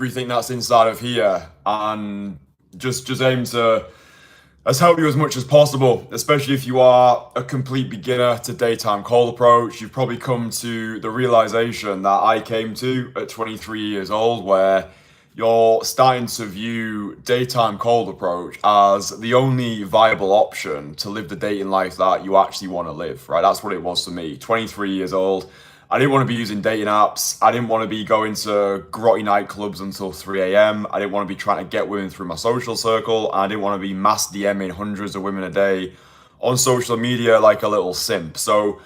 everything that's inside of here and just aim to let's help you as much as possible, especially if you are a complete beginner to daytime cold approach. You've probably come to the realization that I came to at 23 years old, where you're starting to view daytime cold approach as the only viable option to live the dating life that you actually want to live, right? That's what it was for me. 23 years old. I didn't want to be using dating apps. I didn't want to be going to grotty nightclubs until 3 a.m. I didn't want to be trying to get women through my social circle. And I didn't want to be mass DMing hundreds of women a day on social media like a little simp. So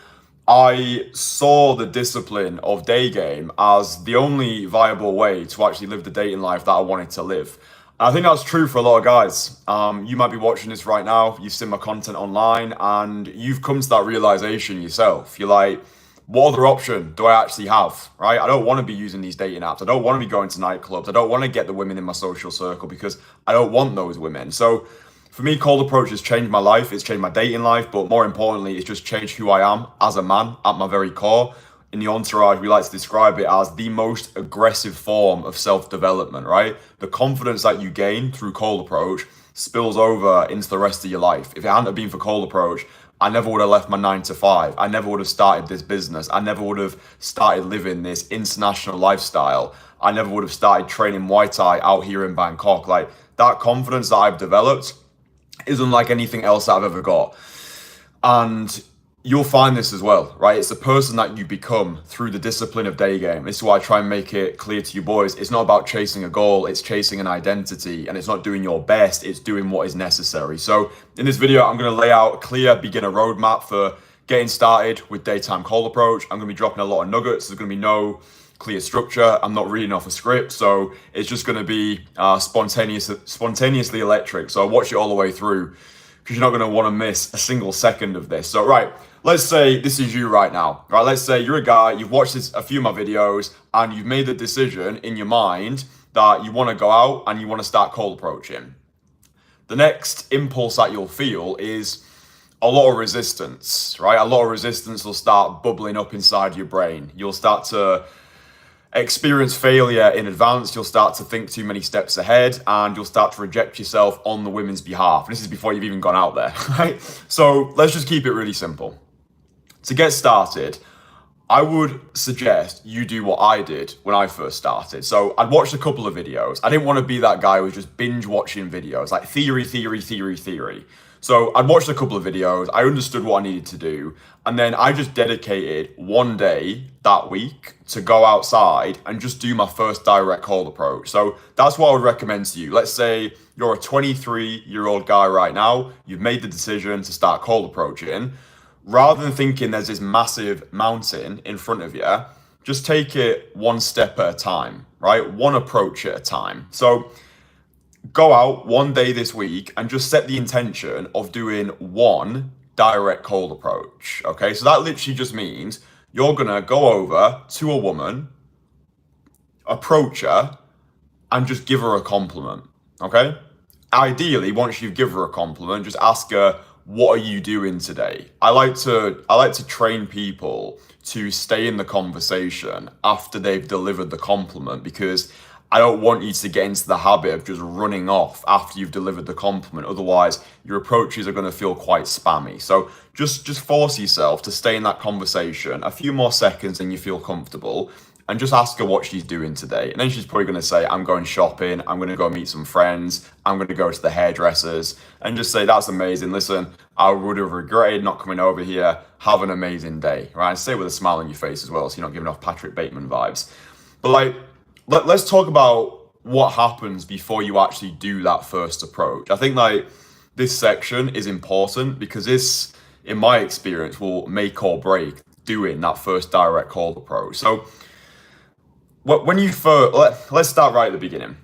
I saw the discipline of day game as the only viable way to actually live the dating life that I wanted to live. And I think that's true for a lot of guys. You might be watching this right now. You've seen my content online and you've come to that realization yourself. You're like, what other option do I actually have, right? I don't want to be using these dating apps. I don't want to be going to nightclubs. I don't want to get the women in my social circle because I don't want those women. So for me, cold approach has changed my life. It's changed my dating life, but more importantly, it's just changed who I am as a man at my very core. In the Entourage, we like to describe it as the most aggressive form of self-development, right? The confidence that you gain through cold approach spills over into the rest of your life. If it hadn't have been for cold approach, I never would have left my 9 to 5. I never would have started this business. I never would have started living this international lifestyle. I never would have started training Muay Thai out here in Bangkok. Like, that confidence that I've developed is unlike anything else that I've ever got. And you'll find this as well, right? It's the person that you become through the discipline of day game. This is why I try and make it clear to you boys. It's not about chasing a goal, it's chasing an identity, and it's not doing your best, it's doing what is necessary. So in this video, I'm gonna lay out a clear beginner roadmap for getting started with daytime cold approach. I'm gonna be dropping a lot of nuggets. There's gonna be no clear structure. I'm not reading off a script, so it's just gonna be spontaneously electric. So watch it all the way through, because you're not going to want to miss a single second of this. So, right, let's say this is you right now, right? Let's say you're a guy, you've watched a few of my videos, and you've made the decision in your mind that you want to go out and you want to start cold approaching. The next impulse that you'll feel is a lot of resistance, right? A lot of resistance will start bubbling up inside your brain. You'll start to experience failure in advance. You'll start to think too many steps ahead, and you'll start to reject yourself on the women's behalf. And this is before you've even gone out there, right? So let's just keep it really simple. To get started, I would suggest you do what I did when I first started. So I'd watched a couple of videos. I didn't want to be that guy who was just binge watching videos, like theory. So I'd watched a couple of videos, I understood what I needed to do, and then I just dedicated one day that week to go outside and just do my first direct cold approach. So that's what I would recommend to you. Let's say you're a 23-year-old guy right now, you've made the decision to start cold approaching. Rather than thinking there's this massive mountain in front of you, just take it one step at a time, right? One approach at a time. So go out one day this week and just set the intention of doing one direct cold approach, okay? So that literally just means you're gonna go over to a woman, approach her, and just give her a compliment, okay? Ideally, once you give her a compliment, just ask her, what are you doing today? I like to train people to stay in the conversation after they've delivered the compliment, because I don't want you to get into the habit of just running off after you've delivered the compliment. Otherwise, your approaches are going to feel quite spammy. So just force yourself to stay in that conversation a few more seconds than you feel comfortable, and just ask her what she's doing today. And then she's probably going to say, I'm going shopping, I'm going to go meet some friends, I'm going to go to the hairdressers, and just say, that's amazing. Listen, I would have regretted not coming over here. Have an amazing day, right? And say it with a smile on your face as well, so you're not giving off Patrick Bateman vibes. But like, let's talk about what happens before you actually do that first approach. I think like this section is important because this, in my experience, will make or break doing that first direct cold approach. So when you first, let's start right at the beginning.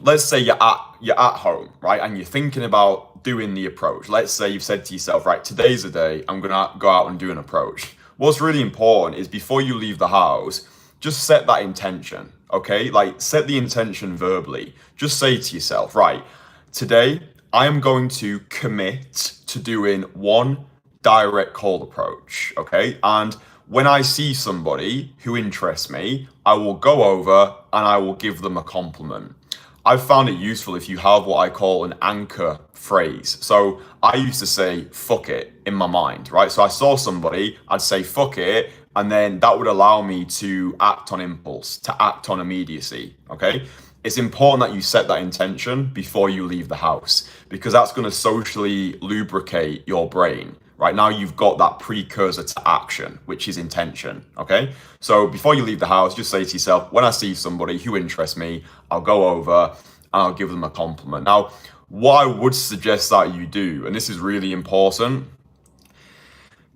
Let's say you're at home, right? And you're thinking about doing the approach. Let's say you've said to yourself, right, today's the day I'm gonna go out and do an approach. What's really important is before you leave the house, just set that intention, okay? Like set the intention verbally. Just say to yourself, right, today I am going to commit to doing one direct cold approach, okay? And when I see somebody who interests me, I will go over and I will give them a compliment. I've found it useful if you have what I call an anchor phrase. So I used to say, fuck it, in my mind, right? So I saw somebody, I'd say, fuck it, and then that would allow me to act on impulse, to act on immediacy, okay? It's important that you set that intention before you leave the house, because that's going to socially lubricate your brain. Right now, you've got that precursor to action, which is intention, okay? So before you leave the house, just say to yourself, when I see somebody who interests me, I'll go over and I'll give them a compliment. Now, what I would suggest that you do, and this is really important,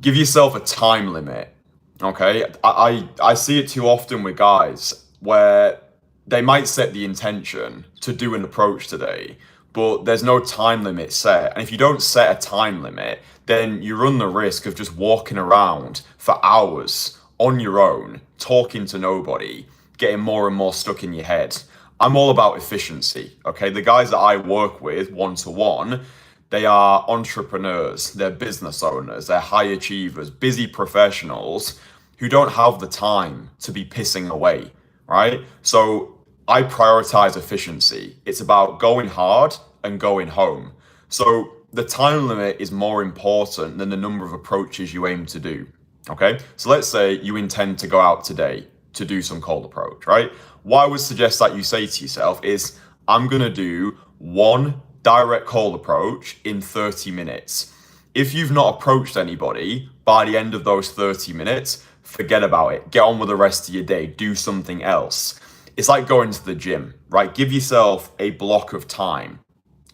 give yourself a time limit, okay? I see it too often with guys where they might set the intention to do an approach today, but there's no time limit set. And if you don't set a time limit, then you run the risk of just walking around for hours on your own, talking to nobody, getting more and more stuck in your head. I'm all about efficiency, okay? The guys that I work with one-to-one, they are entrepreneurs, they're business owners, they're high achievers, busy professionals who don't have the time to be pissing away, right? So I prioritize efficiency. It's about going hard and going home. So the time limit is more important than the number of approaches you aim to do, okay? So let's say you intend to go out today to do some cold approach, right? What I would suggest that you say to yourself is, I'm gonna do one direct cold approach in 30 minutes. If you've not approached anybody by the end of those 30 minutes, forget about it. Get on with the rest of your day, do something else. It's like going to the gym, right? Give yourself a block of time.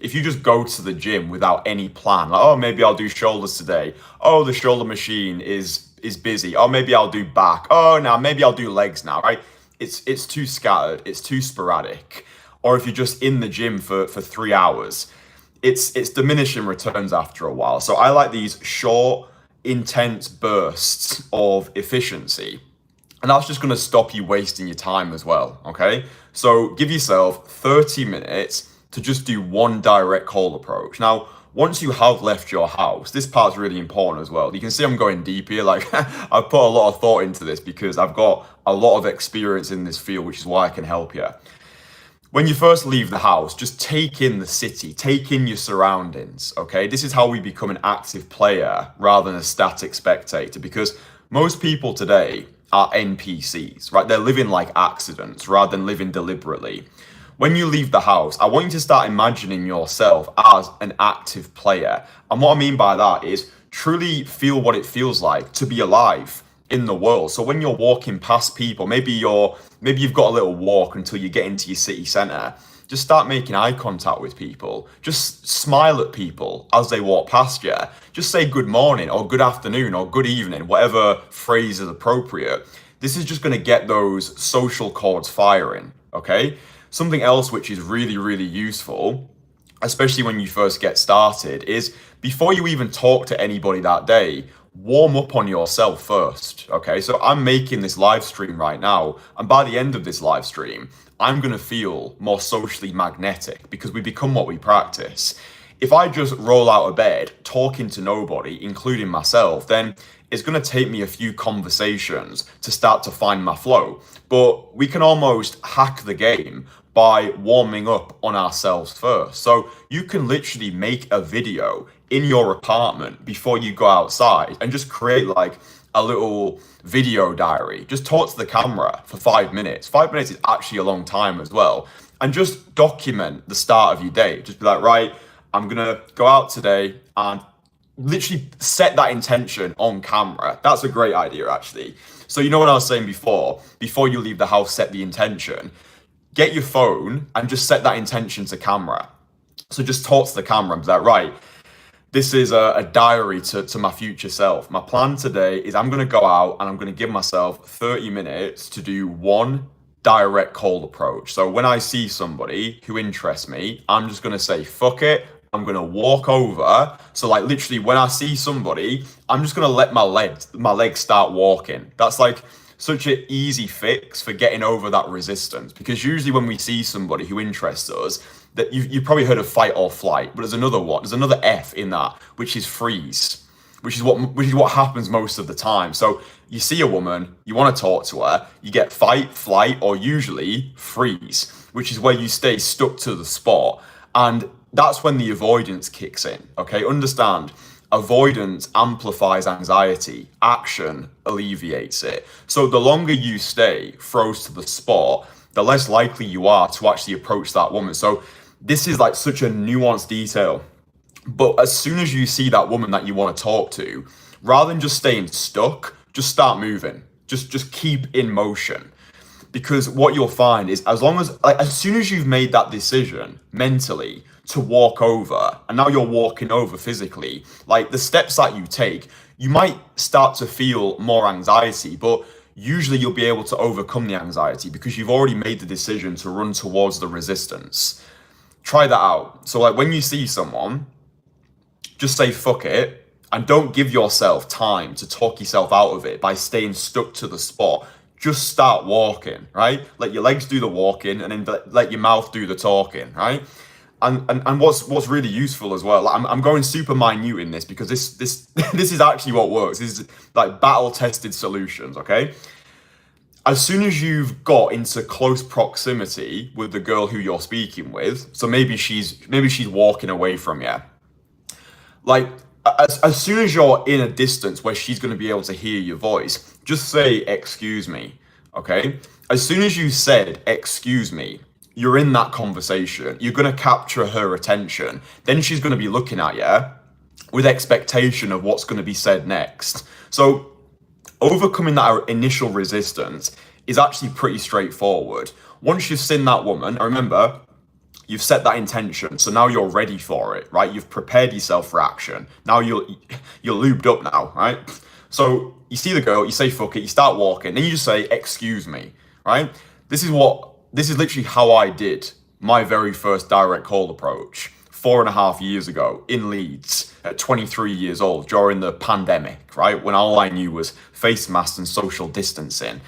If you just go to the gym without any plan, like, oh, maybe I'll do shoulders today. Oh, the shoulder machine is busy. Oh, maybe I'll do back. Oh, now maybe I'll do legs now, right? It's too scattered. It's too sporadic. Or if you're just in the gym for 3 hours, it's diminishing returns after a while. So I like these short, intense bursts of efficiency. And that's just going to stop you wasting your time as well, okay? So give yourself 30 minutes to just do one direct cold approach. Now, once you have left your house, this part's really important as well. You can see I'm going deep here. Like, I've put a lot of thought into this because I've got a lot of experience in this field, which is why I can help you. When you first leave the house, just take in the city, take in your surroundings, okay? This is how we become an active player rather than a static spectator, because most people today are NPCs, right? They're living like accidents rather than living deliberately. When you leave the house, I want you to start imagining yourself as an active player. And what I mean by that is truly feel what it feels like to be alive in the world. So when you're walking past people, maybe you've got a little walk until you get into your city center, just start making eye contact with people. Just smile at people as they walk past you. Just say good morning or good afternoon or good evening, whatever phrase is appropriate. This is just going to get those social chords firing, okay? Something else which is really, really useful, especially when you first get started, is before you even talk to anybody that day, warm up on yourself first, okay? So I'm making this live stream right now, and by the end of this live stream, I'm gonna feel more socially magnetic because we become what we practice. If I just roll out of bed, talking to nobody, including myself, then it's gonna take me a few conversations to start to find my flow. But we can almost hack the game by warming up on ourselves first. So you can literally make a video in your apartment before you go outside and just create like a little video diary. Just talk to the camera for 5 minutes. 5 minutes is actually a long time as well. And just document the start of your day. Just be like, right, I'm gonna go out today and literally set that intention on camera. That's a great idea, actually. So you know what I was saying before you leave the house, set the intention. Get your phone and just set that intention to camera. So just talk to the camera and be like, right, this is a diary to my future self. My plan today is I'm going to go out and I'm going to give myself 30 minutes to do one direct cold approach. So when I see somebody who interests me, I'm just going to say, fuck it. I'm going to walk over. So like literally when I see somebody, I'm just going to let my legs start walking. That's like such an easy fix for getting over that resistance, because usually when we see somebody who interests us, that you've probably heard of fight or flight, but there's another F in that, which is freeze, which is what happens most of the time. So you see a woman, you want to talk to her, you get fight, flight, or usually freeze, which is where you stay stuck to the spot. And that's when the avoidance kicks in, okay? Understand, avoidance amplifies anxiety, action alleviates it. So the longer you stay froze to the spot, the less likely you are to actually approach that woman. So this is like such a nuanced detail. But as soon as you see that woman that you want to talk to, rather than just staying stuck, just start moving. Just keep in motion. Because what you'll find is as soon as you've made that decision mentally to walk over, and now you're walking over physically, like the steps that you take, you might start to feel more anxiety, but usually you'll be able to overcome the anxiety because you've already made the decision to run towards the resistance. Try that out. So like when you see someone, just say fuck it, and don't give yourself time to talk yourself out of it by staying stuck to the spot. Just start walking, right? Let your legs do the walking, and then let your mouth do the talking, right? And what's really useful as well, like I'm going super minute in this because this this is actually what works. This is like battle tested solutions, okay? As soon as you've got into close proximity with the girl who you're speaking with, so maybe she's walking away from you, like as soon as you're in a distance where she's going to be able to hear your voice, just say excuse me, okay? As soon as you said excuse me, you're in that conversation, you're going to capture her attention, then she's going to be looking at you with expectation of what's going to be said next. So overcoming that initial resistance is actually pretty straightforward. Once you've seen that woman, and remember, you've set that intention, so now you're ready for it, right? You've prepared yourself for action. Now you're lubed up now, right? So you see the girl, you say fuck it, you start walking, then you just say excuse me, right? This is literally how I did my very first direct call approach 4.5 years ago in Leeds at 23 years old during the pandemic, right? When all I knew was face masks and social distancing.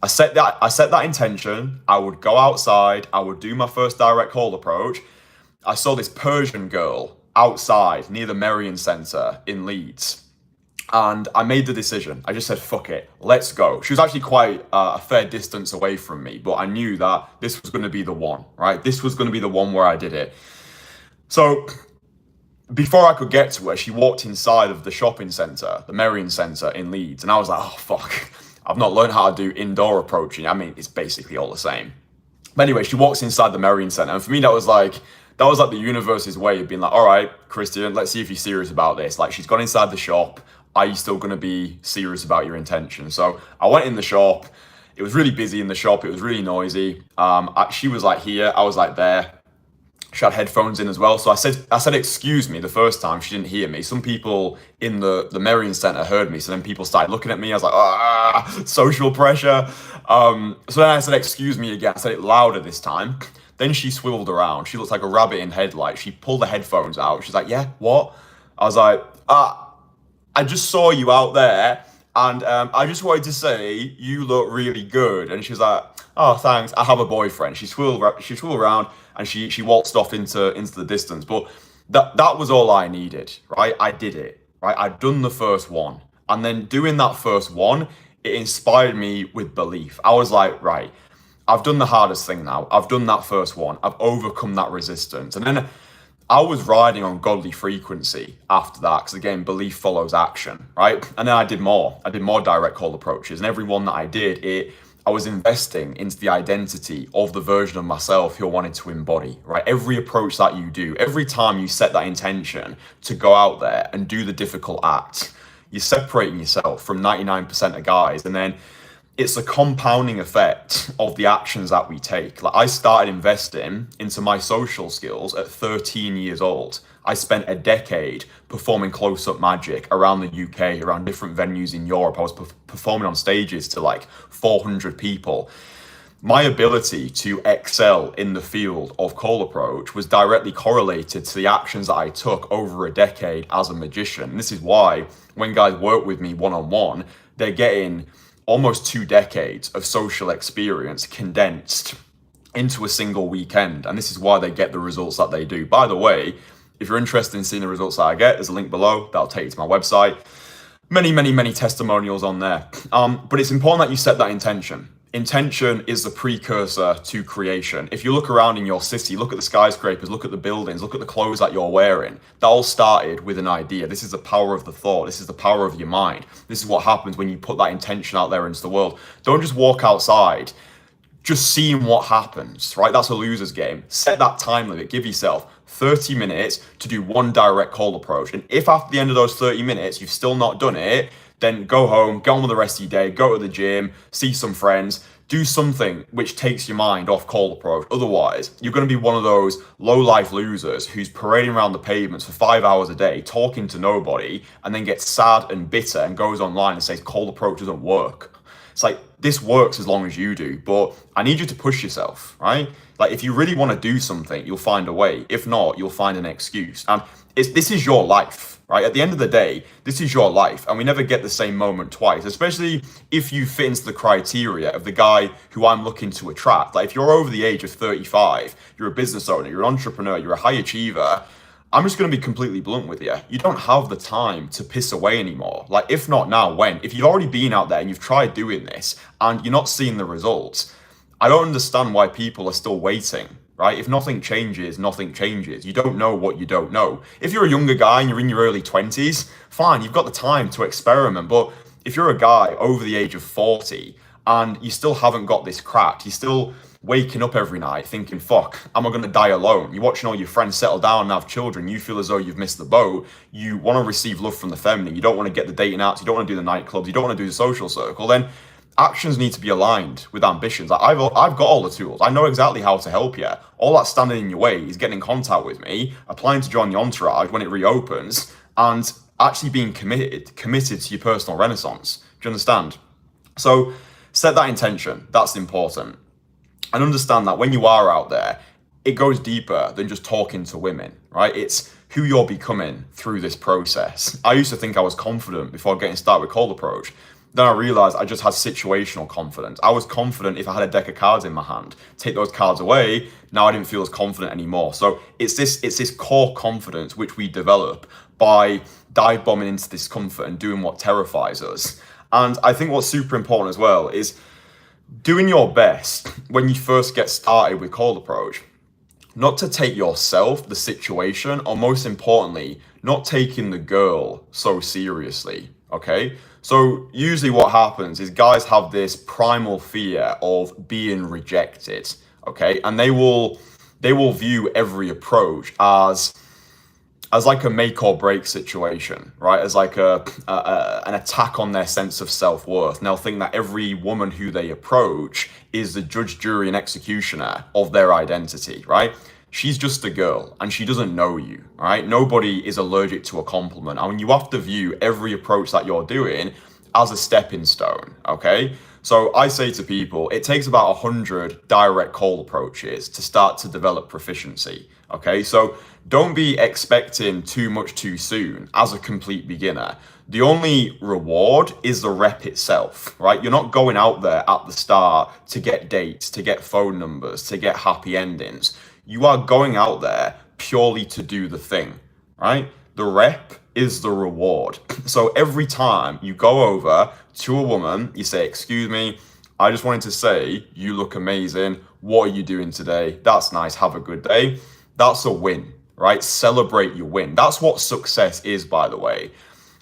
I set that intention. I would go outside. I would do my first direct call approach. I saw this Persian girl outside near the Merrion Centre in Leeds. And I made the decision. I just said, fuck it, let's go. She was actually quite a fair distance away from me, but I knew that this was going to be the one, right? This was going to be the one where I did it. So before I could get to her, she walked inside of the shopping centre, the Merrion Centre in Leeds. And I was like, oh, fuck, I've not learned how to do indoor approaching. I mean, it's basically all the same. But anyway, she walks inside the Merrion Centre. And for me, that was like the universe's way of being like, all right, Kristian, let's see if you're serious about this. Like, she's gone inside the shop. Are you still going to be serious about your intention? So I went in the shop. It was really busy in the shop. It was really noisy. She was like here. I was like there. She had headphones in as well. So I said, excuse me the first time. She didn't hear me. Some people in the Merrion Centre heard me. So then people started looking at me. I was like, social pressure. So then I said, excuse me again. I said it louder this time. Then she swiveled around. She looked like a rabbit in headlights. She pulled the headphones out. She's like, yeah, what? I was like, I just saw you out there, and I just wanted to say you look really good. And she's like, oh, thanks. I have a boyfriend. She swirled around, and she waltzed off into the distance. But that was all I needed, right? I did it, right? I'd done the first one, and then doing that first one, it inspired me with belief. I was like, right, I've done the hardest thing now. I've done that first one. I've overcome that resistance, and then I was riding on godly frequency after that, because again, belief follows action, right? And then I did more direct call approaches, and every one that I did, I was investing into the identity of the version of myself who I wanted to embody, right? Every approach that you do, every time you set that intention to go out there and do the difficult act, you're separating yourself from 99% of guys, and then it's a compounding effect of the actions that we take. Like, I started investing into my social skills at 13 years old. I spent a decade performing close-up magic around the UK, around different venues in Europe. I was performing on stages to like 400 people. My ability to excel in the field of call approach was directly correlated to the actions that I took over a decade as a magician. And this is why when guys work with me one-on-one, they're getting almost 2 decades of social experience condensed into a single weekend. And this is why they get the results that they do. By the way, if you're interested in seeing the results that I get, there's a link below that'll take you to my website. many testimonials on there. But it's important that you set that intention. Intention is the precursor to creation. If you look around in your city, look at the skyscrapers, look at the buildings, look at the clothes that you're wearing. That all started with an idea. This is the power of the thought. This is the power of your mind. This is what happens when you put that intention out there into the world. Don't just walk outside just seeing what happens, right? That's a loser's game. Set that time limit. Give yourself 30 minutes to do one direct cold approach. And if after the end of those 30 minutes, you've still not done it, then go home, get on with the rest of your day, go to the gym, see some friends, do something which takes your mind off cold approach. Otherwise, you're going to be one of those low-life losers who's parading around the pavements for 5 hours a day, talking to nobody, and then gets sad and bitter and goes online and says cold approach doesn't work. It's like, this works as long as you do, but I need you to push yourself, right? Like, if you really want to do something, you'll find a way. If not, you'll find an excuse. And this is your life, right? At the end of the day, this is your life, and we never get the same moment twice, especially if you fit into the criteria of the guy who I'm looking to attract. Like, if you're over the age of 35, you're a business owner, you're an entrepreneur, you're a high achiever, I'm just going to be completely blunt with you. You don't have the time to piss away anymore. Like, if not now, when? If you've already been out there and you've tried doing this and you're not seeing the results, I don't understand why people are still waiting, right? If nothing changes, nothing changes. You don't know what you don't know. If you're a younger guy and you're in your early 20s, fine, you've got the time to experiment. But if you're a guy over the age of 40 and you still haven't got this cracked, you're still waking up every night thinking, fuck, am I going to die alone? You're watching all your friends settle down and have children. You feel as though you've missed the boat. You want to receive love from the feminine. You don't want to get the dating apps. You don't want to do the nightclubs. You don't want to do the social circle. Then actions need to be aligned with ambitions. I've got all the tools. I know exactly how to help you. All that's standing in your way is getting in contact with me, applying to join the Entourage when it reopens, and actually being committed to your personal renaissance. Do you understand? So set that intention. That's important. And understand that when you are out there, it goes deeper than just talking to women, right? It's who you're becoming through this process. I used to think I was confident before getting started with cold approach. Then I realized I just had situational confidence. I was confident if I had a deck of cards in my hand. Take those cards away, now I didn't feel as confident anymore. So it's this core confidence which we develop by dive bombing into discomfort and doing what terrifies us. And I think what's super important as well is doing your best when you first get started with cold approach, not to take yourself, the situation, or most importantly, not taking the girl so seriously, okay? So usually what happens is guys have this primal fear of being rejected, okay? And they will view every approach as like a make or break situation, right? As like an attack on their sense of self-worth. And they'll think that every woman who they approach is the judge, jury, and executioner of their identity, right? She's just a girl and she doesn't know you, right? Nobody is allergic to a compliment. I mean, you have to view every approach that you're doing as a stepping stone, okay? So I say to people, it takes about 100 direct cold approaches to start to develop proficiency, okay? So don't be expecting too much too soon as a complete beginner. The only reward is the rep itself, right? You're not going out there at the start to get dates, to get phone numbers, to get happy endings. You are going out there purely to do the thing, right? The rep is the reward. So every time you go over to a woman, you say, excuse me, I just wanted to say, you look amazing. What are you doing today? That's nice. Have a good day. That's a win, right? Celebrate your win. That's what success is, by the way.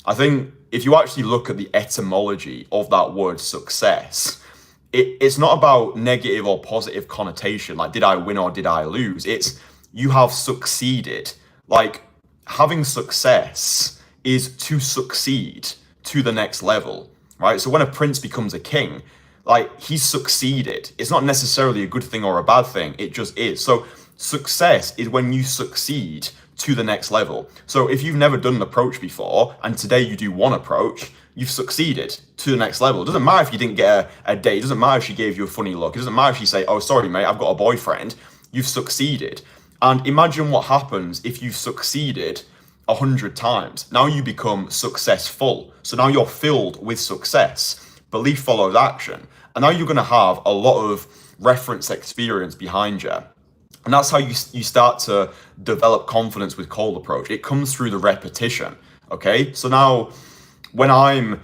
I think if you actually look at the etymology of that word success, it's not about negative or positive connotation, like did I win or did I lose? It's you have succeeded. Like having success is to succeed to the next level, right? So when a prince becomes a king, like he's succeeded. It's not necessarily a good thing or a bad thing. It just is. So success is when you succeed to the next level. So if you've never done an approach before and today you do one approach, you've succeeded to the next level. It doesn't matter if you didn't get a date. It doesn't matter if she gave you a funny look. It doesn't matter if you say, oh, sorry, mate, I've got a boyfriend. You've succeeded. And imagine what happens if you've succeeded 100 times. Now you become successful. So now you're filled with success. Belief follows action. And now you're going to have a lot of reference experience behind you. And that's how you start to develop confidence with cold approach. It comes through the repetition, okay? So now when I'm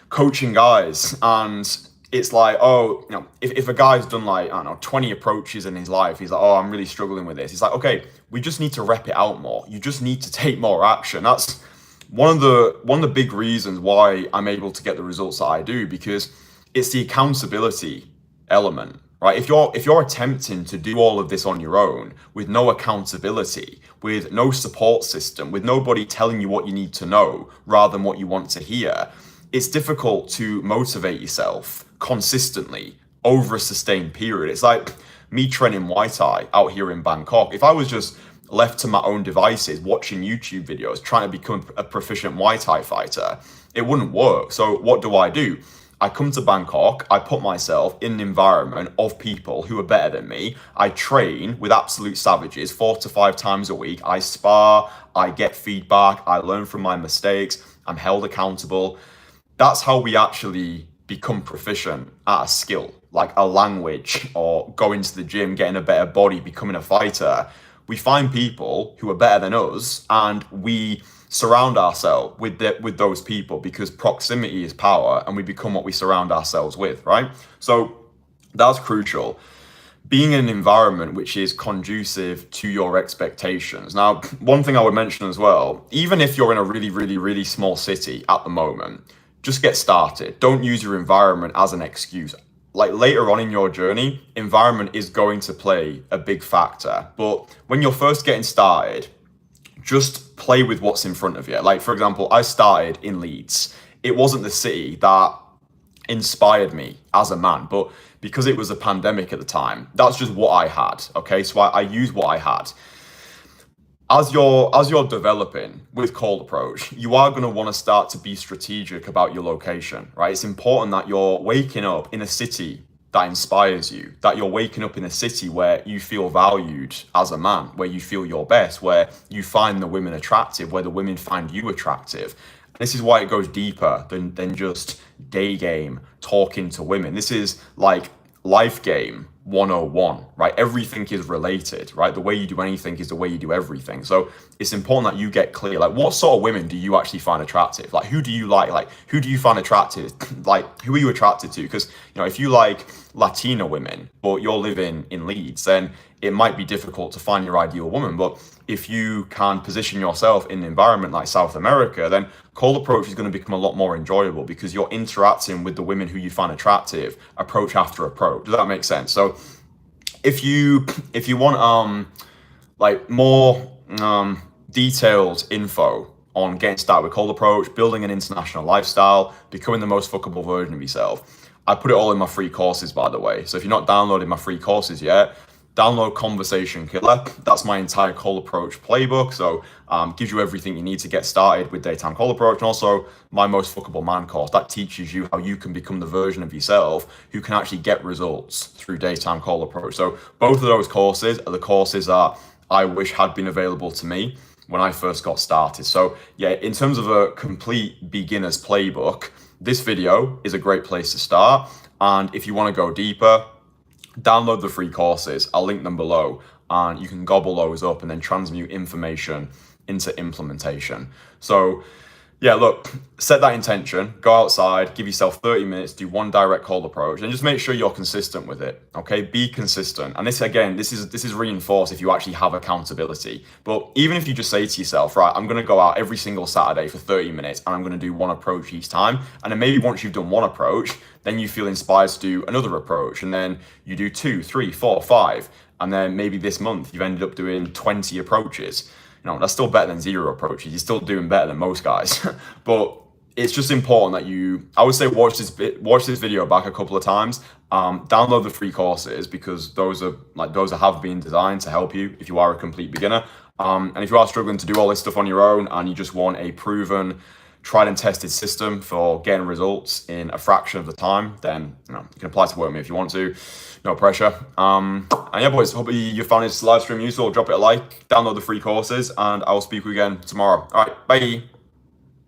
coaching guys and it's like, oh, if a guy's done like, I don't know, 20 approaches in his life, he's like, oh, I'm really struggling with this. It's like, okay, we just need to rep it out more. You just need to take more action. That's one of the big reasons why I'm able to get the results that I do, because it's the accountability element, right? If you're attempting to do all of this on your own with no accountability, with no support system, with nobody telling you what you need to know rather than what you want to hear, it's difficult to motivate yourself consistently over a sustained period. It's like me training Muay Thai out here in Bangkok. If I was just left to my own devices, watching YouTube videos, trying to become a proficient Muay Thai fighter, it wouldn't work. So what do? I come to Bangkok, I put myself in an environment of people who are better than me. I train with absolute savages 4 to 5 times a week. I spar, I get feedback, I learn from my mistakes, I'm held accountable. That's how we actually become proficient at a skill, like a language or going to the gym, getting a better body, becoming a fighter. We find people who are better than us and we surround ourselves with those people, because proximity is power and we become what we surround ourselves with, right? So that's crucial. Being in an environment which is conducive to your expectations. Now, one thing I would mention as well, even if you're in a really, really, really small city at the moment, just get started. Don't use your environment as an excuse. Like later on in your journey, environment is going to play a big factor. But when you're first getting started, just play with what's in front of you. Like, for example, I started in Leeds. It wasn't the city that inspired me as a man, but because it was a pandemic at the time, that's just what I had. Okay, so I used what I had. As you're developing with cold approach, you are going to want to start to be strategic about your location, right? It's important that you're waking up in a city that inspires you, that you're waking up in a city where you feel valued as a man, where you feel your best, where you find the women attractive, where the women find you attractive. This is why it goes deeper than just day game talking to women. This is like life game 101, right? Everything is related, right? The way you do anything is the way you do everything. So it's important that you get clear, like, what sort of women do you actually find attractive? Like, who do you like? Like, who do you find attractive? Like, who are you attracted to? Because, if you like Latina women, but you're living in Leeds, then it might be difficult to find your ideal woman. But if you can position yourself in an environment like South America, then cold approach is going to become a lot more enjoyable, because you're interacting with the women who you find attractive, approach after approach. Does that make sense? So if you want like more detailed info on getting started with cold approach, building an international lifestyle, becoming the most fuckable version of yourself, I put it all in my free courses, by the way. So if you're not downloading my free courses yet, download Conversation Killer. That's my entire cold approach playbook. So gives you everything you need to get started with daytime cold approach, and also my most fuckable man course that teaches you how you can become the version of yourself who can actually get results through daytime cold approach. So both of those courses are the courses that I wish had been available to me when I first got started. So yeah, in terms of a complete beginner's playbook, this video is a great place to start. And if you want to go deeper, download the free courses. I'll link them below, and you can gobble those up and then transmute information into implementation. So yeah, look, set that intention, go outside, give yourself 30 minutes, do one direct cold approach, and just make sure you're consistent with it. Okay, be consistent. And this, again, this is reinforced if you actually have accountability. But even if you just say to yourself, right, I'm going to go out every single Saturday for 30 minutes and I'm going to do one approach each time. And then maybe once you've done one approach, then you feel inspired to do another approach. And then you do 2, 3, 4, 5. And then maybe this month you've ended up doing 20 approaches. That's still better than 0 approaches. You're still doing better than most guys. But it's just important that I would say, watch this video back a couple of times. Download the free courses, because those have been designed to help you if you are a complete beginner. And if you are struggling to do all this stuff on your own and you just want a proven, tried and tested system for getting results in a fraction of the time, then you can apply to work with me if you want to. No pressure. And yeah, boys, hope you found this live stream useful. Drop it a like, download the free courses, and I will speak with you again tomorrow. All right, bye.